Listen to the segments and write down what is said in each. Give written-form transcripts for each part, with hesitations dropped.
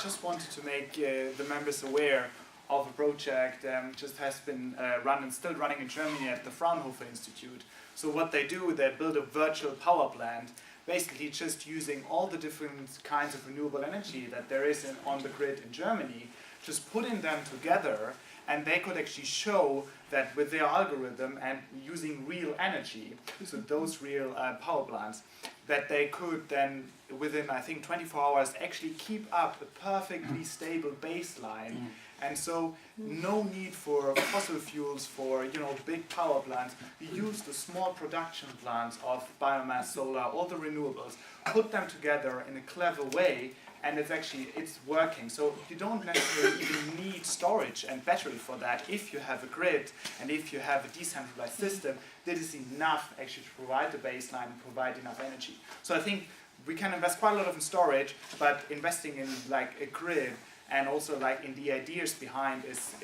just wanted to make the members aware of a project just has been run and still running in Germany at the Fraunhofer Institute. So what they do, they build a virtual power plant, basically just using all the different kinds of renewable energy that there is on the grid in Germany, just putting them together, and they could actually show that with their algorithm and using real energy, so those real power plants, that they could then, within I think 24 hours, actually keep up a perfectly stable baseline. And so no need for fossil fuels for big power plants. We use the small production plants of biomass, solar, all the renewables, put them together in a clever way, and it's working. So you don't necessarily even need storage and battery for that. If you have a grid and if you have a decentralized system, that is enough actually to provide the baseline and provide enough energy. So I think we can invest quite a lot in storage, but investing in like a grid and also like in the ideas behind is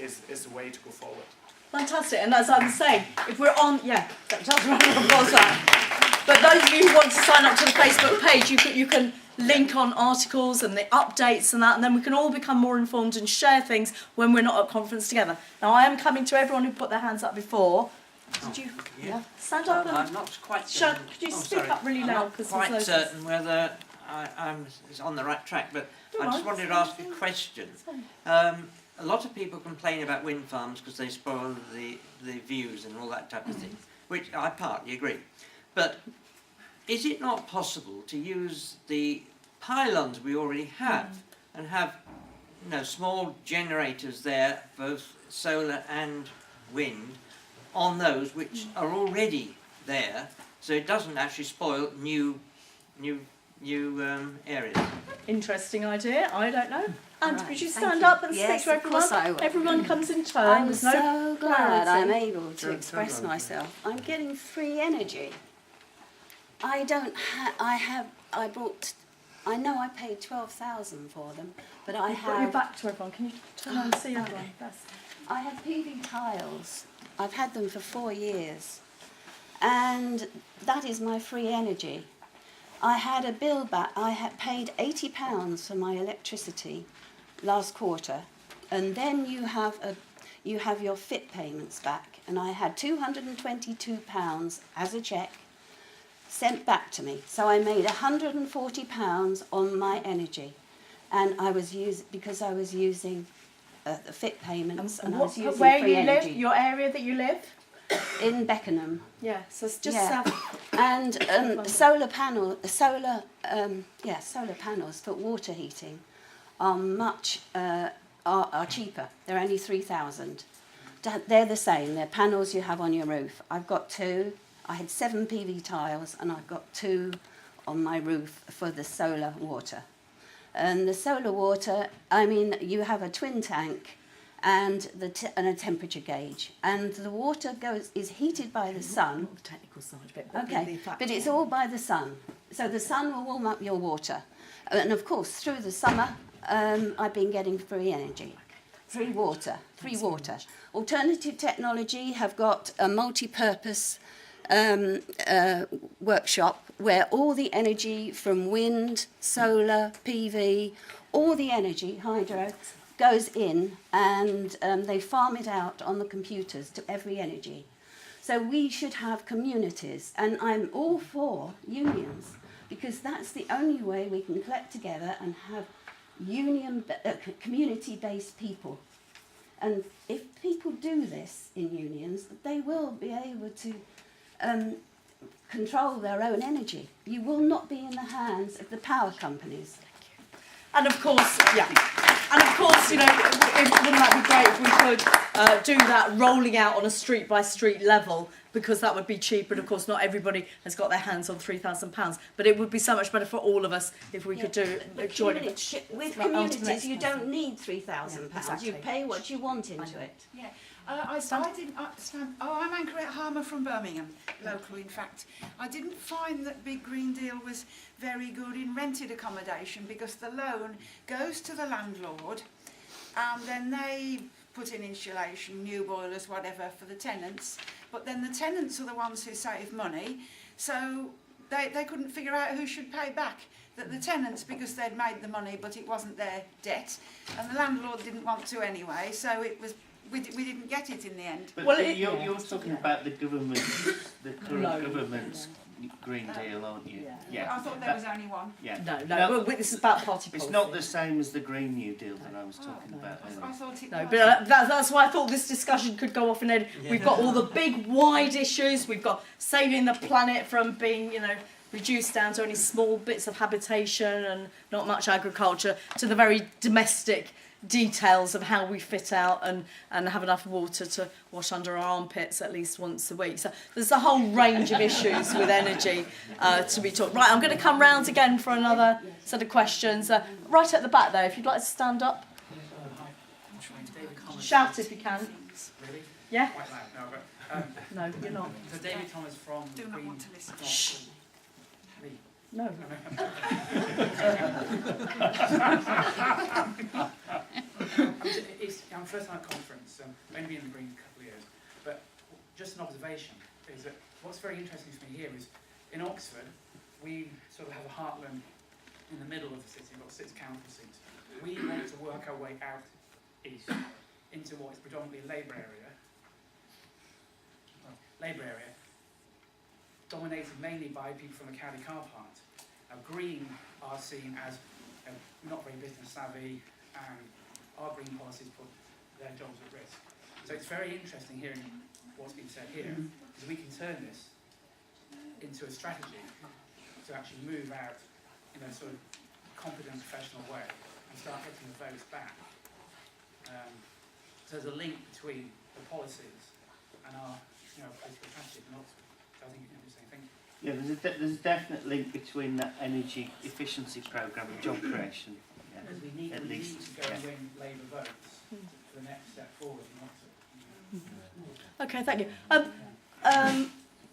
the way to go forward. Fantastic, and as I was saying, if we're on, that does round of applause that. But those of you who want to sign up to the Facebook page, you can link on articles and the updates and that, and then we can all become more informed and share things when we're not at conference together. Now I am coming to everyone who put their hands up before. Did you stand up? I'm not quite certain. Could you speak up really loud? I'm not quite certain whether I'm on the right track, but I just wanted to ask a question. A lot of people complain about wind farms because they spoil the views and all that type of thing, which I partly agree. But is it not possible to use the pylons we already have and have small generators there, both solar and wind, on those which are already there, so it doesn't actually spoil new areas? Interesting idea. I don't know. And Right, could you thank stand you. up and Yes, speak to of course everyone? I will. Everyone comes in turn. I'm There's so no glad clarity. I'm able to express myself. I'm getting free energy. I don't I know I paid 12,000 for them, but I You've got your have back to everyone. Can you turn around and see everyone? That's I have PV tiles. I've had them for 4 years, and that is my free energy. I had a bill back. I had paid £80 for my electricity last quarter, and then you have your FIT payments back, and I had £222 as a cheque sent back to me. So I made £140 on my energy, and because I was using the FIT payments, and I was using where free you energy. live? Your area that you live? In Beckenham. Yeah. So it's just Yeah. south. And solar panels for water heating are cheaper. They're only 3,000. They're the same. They're panels you have on your roof. I've got 2. I had 7 PV tiles, and I've got 2 on my roof for the solar water. And the solar water, you have a twin tank and a temperature gauge, and the water is heated by the sun. Not the technical side of it. Okay, but it's all by the sun. So the sun will warm up your water. And of course, through the summer, I've been getting free energy. Free water. Alternative Technology have got a multi-purpose workshop where all the energy from wind, solar, PV, all the energy, hydro, goes in, and they farm it out on the computers to every energy. So we should have communities, and I'm all for unions, because that's the only way we can collect together and have community-based people. And if people do this in unions, they will be able to control their own energy. You will not be in the hands of the power companies. And of course, wouldn't that be great if we could do that rolling out on a street-by-street level, because that would be cheaper, and of course not everybody has got their hands on £3,000, but it would be so much better for all of us if we could do join it. With communities, you don't need £3,000. exactly. You pay what you want into it. Yeah, I didn't understand. I'm Anchorette Harmer from Birmingham, local in fact. I didn't find that Big Green Deal was very good in rented accommodation, because the loan goes to the landlord and then they put in insulation, new boilers, whatever, for the tenants. But then the tenants are the ones who save money, so they couldn't figure out who should pay back. that the tenants, because they'd made the money but it wasn't their debt, and the landlord didn't want to anyway, so it was we didn't get it in the end. But Well, you're talking about the government, the current government's Green Deal, aren't you? Yeah. I thought there was only one. Yeah. No, well, this is about party policy. It's not the same as the Green New Deal that I was talking about I earlier. thought it No, was. but that's why I thought this discussion could go off and then we've got all the big wide issues. We've got saving the planet from being, reduced down to only small bits of habitation and not much agriculture, to the very domestic details of how we fit out and have enough water to wash under our armpits at least once a week. So there's a whole range of issues with energy to be talked. Right, I'm going to come round again for another set of questions. Right at the back there, if you'd like to stand up. Shout if you can. Really? Yeah? Quite loud. No, but No, you're not. so David Thomas from Do not Green. want to listen. Shh. Lee. No. I'm first time at conference, only been in the Green a couple of years, but just an observation is that what's very interesting for me here is in Oxford we sort of have a heartland in the middle of the city, we've got 6 council seats. We want to work our way out east into what is predominantly a Labour area, dominated mainly by people from the Caddy car plant. Now Green are seen as not very business savvy, and our green policies put their jobs at risk. So it's very interesting hearing what's been said here, because we can turn this into a strategy to actually move out in a sort of competent, professional way and start getting the votes back. So there's a link between the policies and our political strategy in Oxford. So I think it's interesting. Thank you. Yeah, there's a definite link between that energy efficiency programme and job creation. Yeah. Because we need At least, to go and win Labour votes for the next step forward in Oxford. Okay, thank you.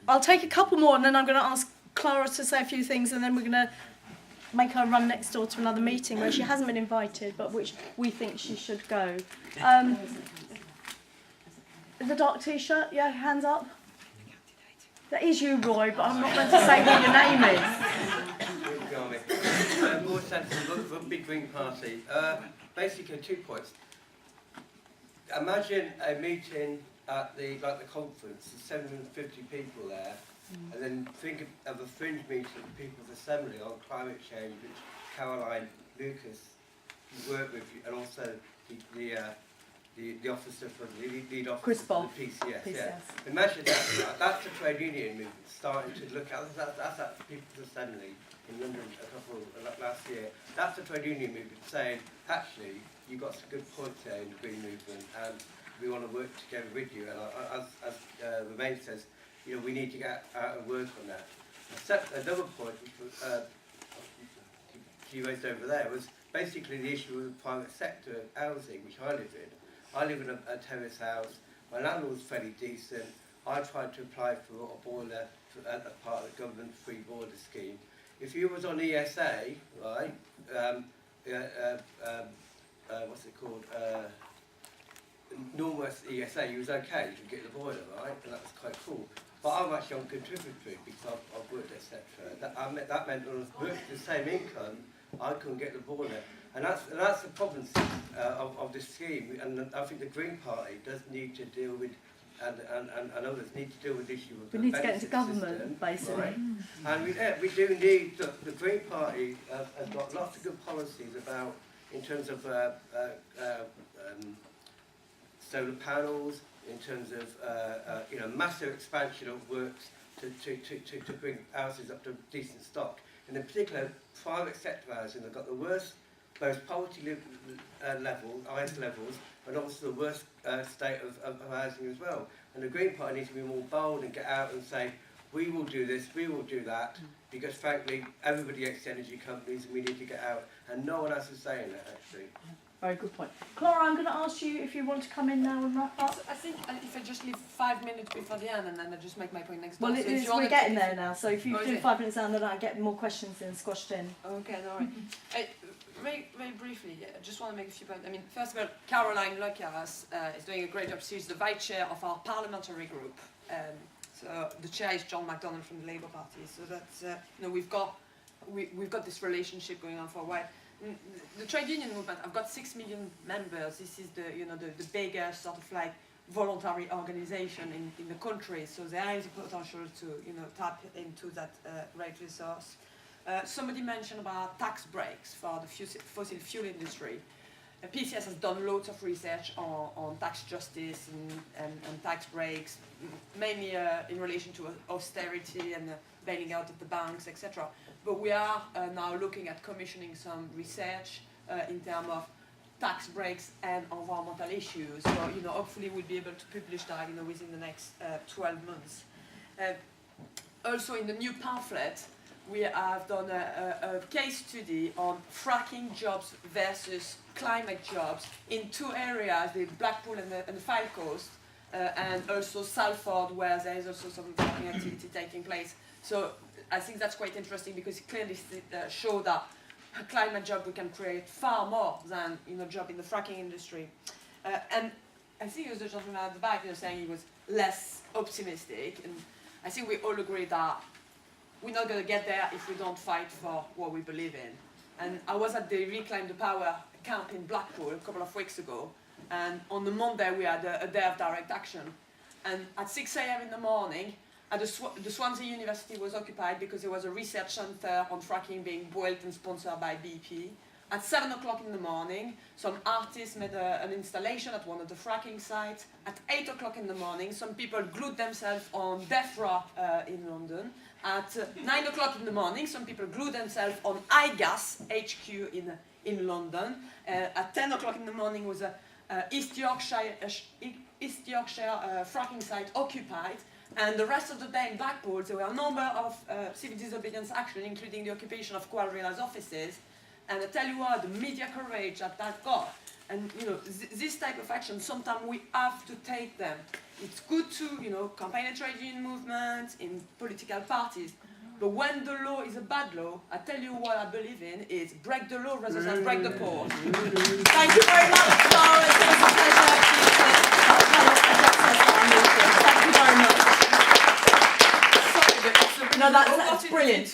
I'll take a couple more and then I'm going to ask Clara to say a few things and then we're going to make her run next door to another meeting where she hasn't been invited but which we think she should go. The dark t-shirt, yeah, hands up. That is you, Roy, but I'm not meant to say what your name is. More sensible for a big Green Party. Basically, 2 points. Imagine a meeting at the conference, there's 750 people there, and then think of a fringe meeting at the People's Assembly on climate change, which Caroline Lucas worked with, and also the officer for the lead officer for the PCS. Yeah. Imagine that. That's the trade union movement starting to look at. That's at the People's Assembly in London last year. That's the trade union movement saying, actually, you've got some good points there in the Green movement, and we want to work together with you. And as Romain says, we need to get out and work on that. Another point, which she raised over there, was basically the issue of the private sector housing, which I live in. I live in a terrace house. My landlord's fairly decent. I tried to apply for a boiler as part of the government free boiler scheme. If you was on ESA, right, what's it called? Normal ESA, you was okay, you could get the boiler, right, and that was quite cool. But I'm actually on contributory because I've worked, etc. That meant on the same income, I couldn't get the boiler. And that's the problem of this scheme, and I think the Green Party does need to deal with, and others need to deal with the issue of We the need to get into benefit government, system, basically. right? And we do need, the Green Party has got lots of good policies about, in terms of solar panels, in terms of massive expansion of works to bring houses up to decent stock. And in particular, private sector housing have got the worst, most poverty level, highest levels, and also the worst state of housing as well. And the Green Party needs to be more bold and get out and say, we will do this, we will do that, because frankly, everybody hates energy companies and we need to get out. And no one else is saying that, actually. Very good point. Clara, I'm going to ask you if you want to come in now and wrap up. I think if I just leave 5 minutes before the end and then I just make my point next Well, door. So if you we're wanna getting there now, so if you Oh, do is it? 5 minutes down, then I get more questions in squashed in. Okay, all right. Very briefly, I just want to make a few points. I mean, first of all, Caroline Lucas is doing a great job. She's the vice chair of our parliamentary group. So the chair is John MacDonald from the Labour Party. So that's we've got we've got this relationship going on for a while. The trade union movement, I've got 6 million members. This is the biggest sort of like voluntary organization in the country. So there is a potential to tap into that great resource. Somebody mentioned about tax breaks for the fossil fuel industry. PCS has done loads of research on tax justice and tax breaks, mainly in relation to austerity and bailing out of the banks, etc. But we are now looking at commissioning some research in terms of tax breaks and environmental issues. So hopefully we'll be able to publish that within the next 12 months. Also in the new pamphlet, we have done a case study on fracking jobs versus climate jobs in 2 areas, the Blackpool and the Fylde Coast, and also Salford, where there is also some fracking activity taking place. So I think that's quite interesting because it clearly shows that a climate job we can create far more than a job in the fracking industry. And I think it was the gentleman at the back saying he was less optimistic, and I think we all agree that we're not going to get there if we don't fight for what we believe in. And I was at the Reclaim the Power camp in Blackpool a couple of weeks ago, and on the Monday we had a day of direct action. And at 6 a.m. in the morning, the Swansea University was occupied because there was a research centre on fracking being built and sponsored by BP. At 7 o'clock in the morning, some artists made an installation at one of the fracking sites. At 8 o'clock in the morning, some people glued themselves on Death Row in London. At 9 o'clock in the morning, some people glued themselves on iGas HQ in London. At 10 o'clock in the morning was a East Yorkshire fracking site occupied. And the rest of the day in Blackpool, there were a number of civil disobedience action, including the occupation of Quadrilla's offices. And I tell you what, the media courage that got. And this type of action, sometimes we have to take them. It's good to campaign a trade union movement in political parties. But when the law is a bad law, I tell you what I believe in is break the law rather than break the code. Thank you very much, Clara. It's been a pleasure actually to address our meeting. Thank you very much. No, that's brilliant.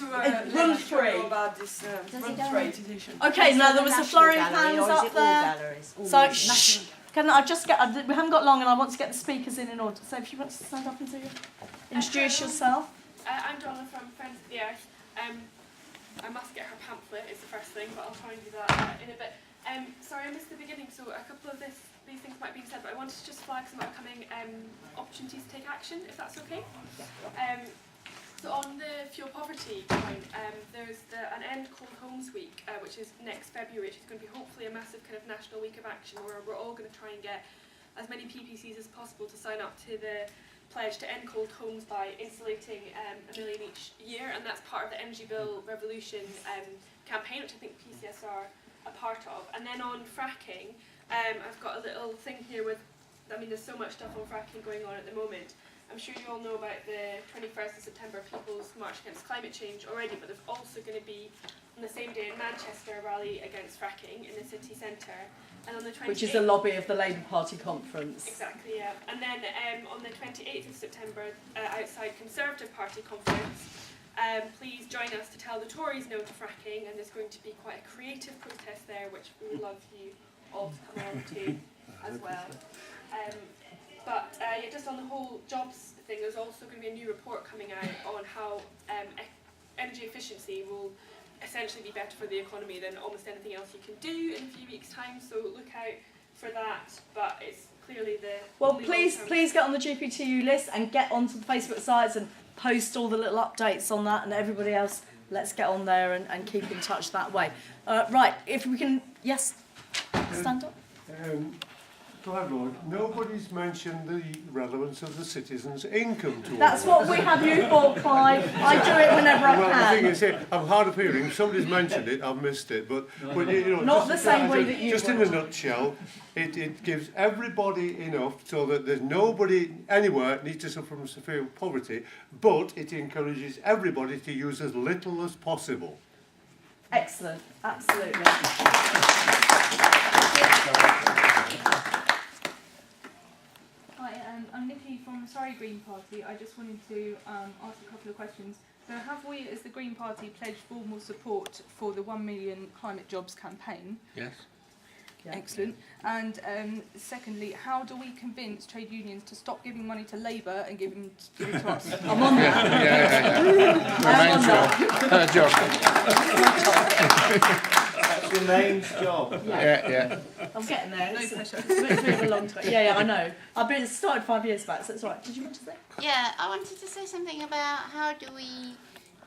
Room 3. About this room 3 edition. Okay, now there was a flurry of hands up there. So, shh. Can I just get? We haven't got long, and I want to get the speakers in order. So, if you want to stand up and introduce yourself. I'm Donna from Friends of the Earth. I must get her pamphlet. Is the first thing, but I'll try and do that in a bit. Sorry, I missed the beginning, so a couple of these things might be said, but I wanted to just flag some upcoming opportunities to take action, if that's okay. So on the fuel poverty point, there's an End Cold Homes Week, which is next February, which is going to be hopefully a massive kind of national week of action where we're all going to try and get as many PPCs as possible to sign up to the pledge to end cold homes by insulating 1 million each year, and that's part of the Energy Bill Revolution campaign, which I think PCS are a part of. And then on fracking, I've got a little thing here with, there's so much stuff on fracking going on at the moment. I'm sure you all know about the 21st of September People's March Against Climate Change already, but there's also going to be, on the same day in Manchester, a rally against fracking in the city centre. And on the 28th, which is the lobby of the Labour Party conference. Exactly, yeah. And then on the 28th of September, outside Conservative Party conference, please join us to tell the Tories no to fracking, and there's going to be quite a creative protest there, which we would love you all to come along to as well. But just on the whole jobs thing, there's also going to be a new report coming out on how energy efficiency will essentially be better for the economy than almost anything else you can do in a few weeks' time. So look out for that. But it's clearly the please get on the GPTU list and get onto the Facebook sites and post all the little updates on that, and everybody else, let's get on there and keep in touch that way. Right, if we can, yes, stand up. Lord, nobody's mentioned the relevance of the citizens' income to That's what we have you for, Clive. I do it whenever I can. Well, the thing is, I'm hard of hearing. If somebody's mentioned it, I've missed it. But not the same way that you. Just in a nutshell, it gives everybody enough so that there's nobody anywhere needs to suffer from severe poverty, but it encourages everybody to use as little as possible. Excellent, absolutely. Hi, I'm Nikki from the Surrey Green Party. I just wanted to ask a couple of questions. Now, have we, as the Green Party, pledged formal support for the 1 million climate jobs campaign? Yes. Yeah. Excellent. And secondly, how do we convince trade unions to stop giving money to Labour and give it to us? I'm on that. That's your main job. Yeah. I'm getting there. No It's pressure. a bit of a long time. Yeah, I know. I've been started 5 years back, so it's all right. Did you want to say? Yeah, I wanted to say something about how do we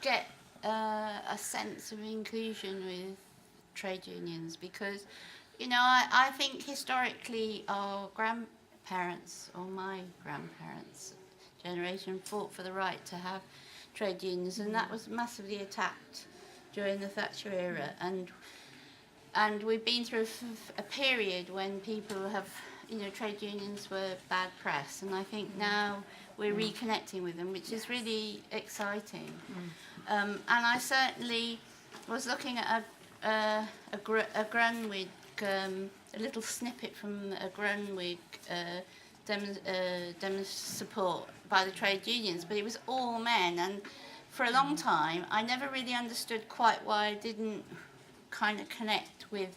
get a sense of inclusion with trade unions, because, you know, I think historically our grandparents or my grandparents' generation fought for the right to have trade unions, and that was massively attacked during the Thatcher era, and we've been through a period when people have, you know, trade unions were bad press, and I think now we're reconnecting with them, which is really exciting. And I certainly was looking at a Grunwig, a little snippet from a Grunwig support by the trade unions, but it was all men, and for a long time I never really understood quite why I didn't kind of connect with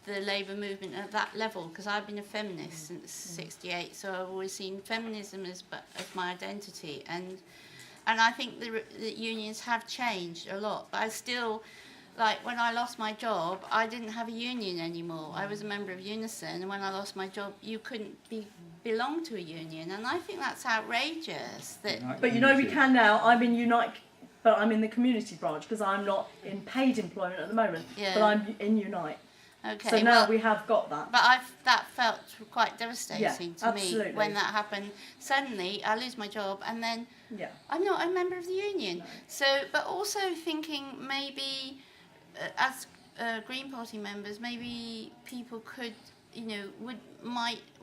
the Labour movement at that level, because I've been a feminist since '68, so I've always seen feminism as my identity, and I think the unions have changed a lot, but I still, like when I lost my job, I didn't have a union anymore. I was a member of Unison, and when I lost my job, you couldn't belong to a union, and I think that's outrageous. But you know, we can now. I'm in Unite, but I'm in the community branch because I'm not in paid employment at the moment. Yeah. But I'm in Unite. Okay. So now we have got that. But that felt quite devastating to absolutely. me when that happened. Suddenly, I lose my job, and then I'm not a member of the union. No. So, but also thinking maybe as Green Party members, maybe people could, you know,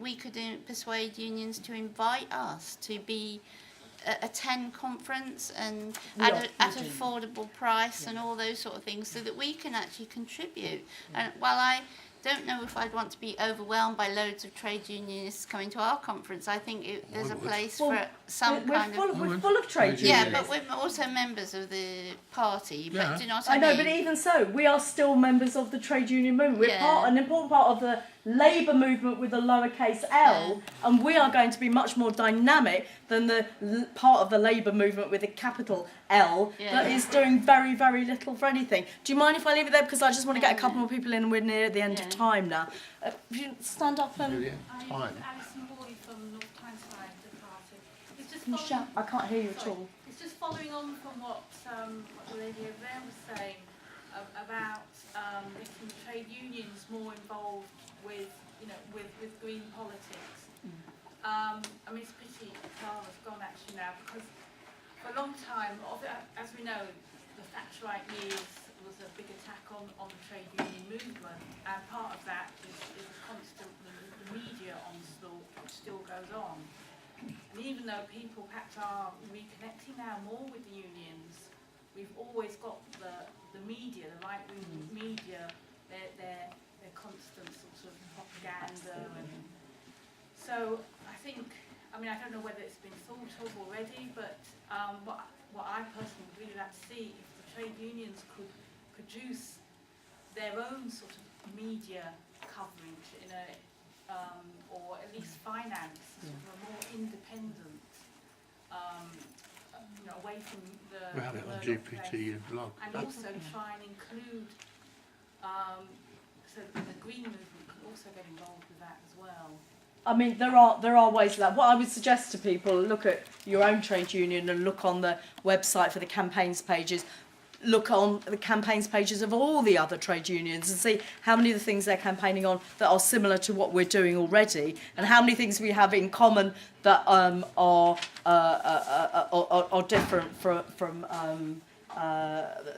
we could persuade unions to invite us to attend conference and at affordable price and all those sort of things, so that we can actually contribute. And while I don't know if I'd want to be overwhelmed by loads of trade unionists coming to our conference, I think there's a place for some kind of... We're full of trade unions. Yeah, but we're also members of the party. But do you know what I mean? I know, but even so, we are still members of the trade union movement. We're an important part of the Labour movement with a lowercase L, and we are going to be much more dynamic than the part of the Labour movement with a capital L that is doing very, very little for anything. Do you mind if I leave it there, because I just want to get a couple more people in, and we're near the end of time now. If you stand up and... Alison Boy from North Tyneside, the party. It's just I can't hear you at all. It's just following on from what the lady over there was saying about making trade unions more involved with, you know, with green politics. I mean, it's a pity Clara's gone actually now, because for a long time, as we know, the Thatcherite years was a big attack on the trade union movement, and part of that is a constant the media onslaught, which still goes on. And even though people perhaps are reconnecting now more with the unions, we've always got the media, the right-wing media, their constant sort of propaganda. And so I think, I mean, I don't know whether it's been thought of already, but what I personally would really like to see, if the trade unions could produce their own sort of media coverage in or at least finance sort of a more independent, you know, away from the We have it on GPT blog. and also try and include so the green movement can also get involved with that as well. I mean, there are ways of that. What I would suggest to people, look at your own trade union and look on the website for the campaigns pages. Look on the campaigns pages of all the other trade unions and see how many of the things they're campaigning on that are similar to what we're doing already, and how many things we have in common that are different from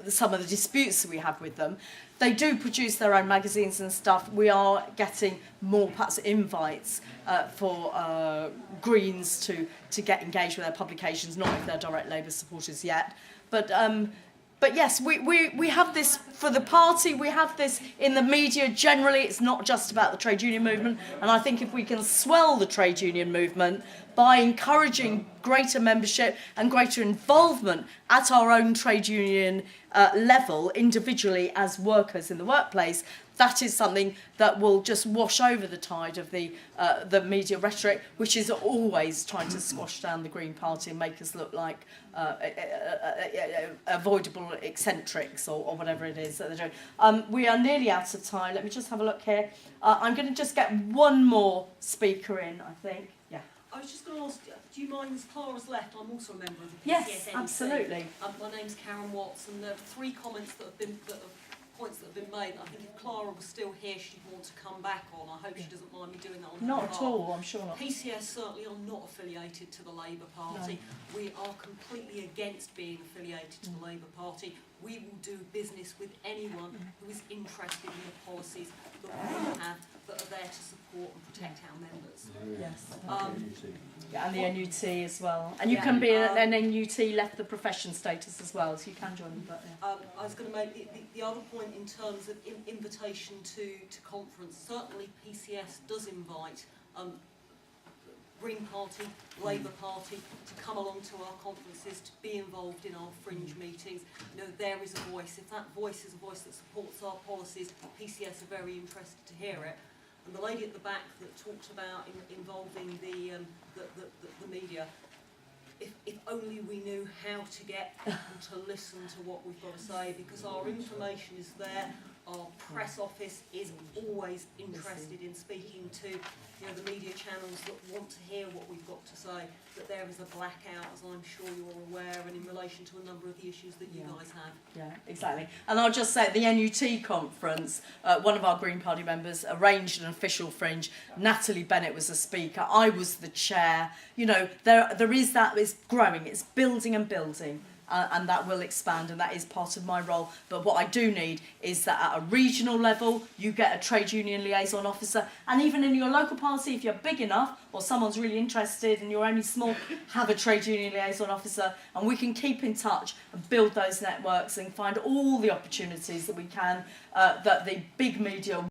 some of the disputes that we have with them. They do produce their own magazines and stuff. We are getting more perhaps invites for Greens to get engaged with their publications, not if they're direct Labour supporters yet. But but yes, we have this for the party, we have this in the media generally. It's not just about the trade union movement, and I think if we can swell the trade union movement by encouraging greater membership and greater involvement at our own trade union level, individually as workers in the workplace, that is something that will just wash over the tide of the media rhetoric, which is always trying to squash down the Green Party and make us look like avoidable eccentrics or whatever it is that they're doing. We are nearly out of time. Let me just have a look here. I'm going to just get one more speaker in, I think. Yeah. I was just going to ask, do you mind, as Clara's left, I'm also a member of the PCS Yes, NEC. absolutely. My name's Karen Watts, and there are 3 comments points that have been made. I think if Clara was still here, she'd want to come back on. I hope she doesn't mind me doing that on her Not behalf. at all, I'm sure not. PCS certainly are not affiliated to the Labour Party. No. We are completely against being affiliated to the Labour Party. We will do business with anyone who is interested in the policies that we have that are there to support and protect our members. Yes. Yeah, and the NUT as well. And you can be an NUT left the profession status as well, so you can join them. But, I was going to make the other point in terms of invitation to conference. Certainly PCS does invite Green Party, Labour Party to come along to our conferences, to be involved in our fringe meetings. You know, there is a voice. If that voice is a voice that supports our policies, PCS are very interested to hear it. And the lady at the back that talked about involving the media, if only we knew how to get people to listen to what we've got to say, because our information is there. Our press office is always interested in speaking to the media channels that want to hear what we've got to say, but there is a blackout, as I'm sure you're aware, and in relation to a number of the issues that you guys have. Yeah, exactly. And I'll just say at the NUT conference, one of our Green Party members arranged an official fringe. Natalie Bennett was the speaker. I was the chair. You know, there is that. It's growing. It's building and building. And that will expand, and that is part of my role. But what I do need is that at a regional level, you get a trade union liaison officer, and even in your local party, if you're big enough, or someone's really interested and you're only small, have a trade union liaison officer, and we can keep in touch and build those networks and find all the opportunities that we can, that the big media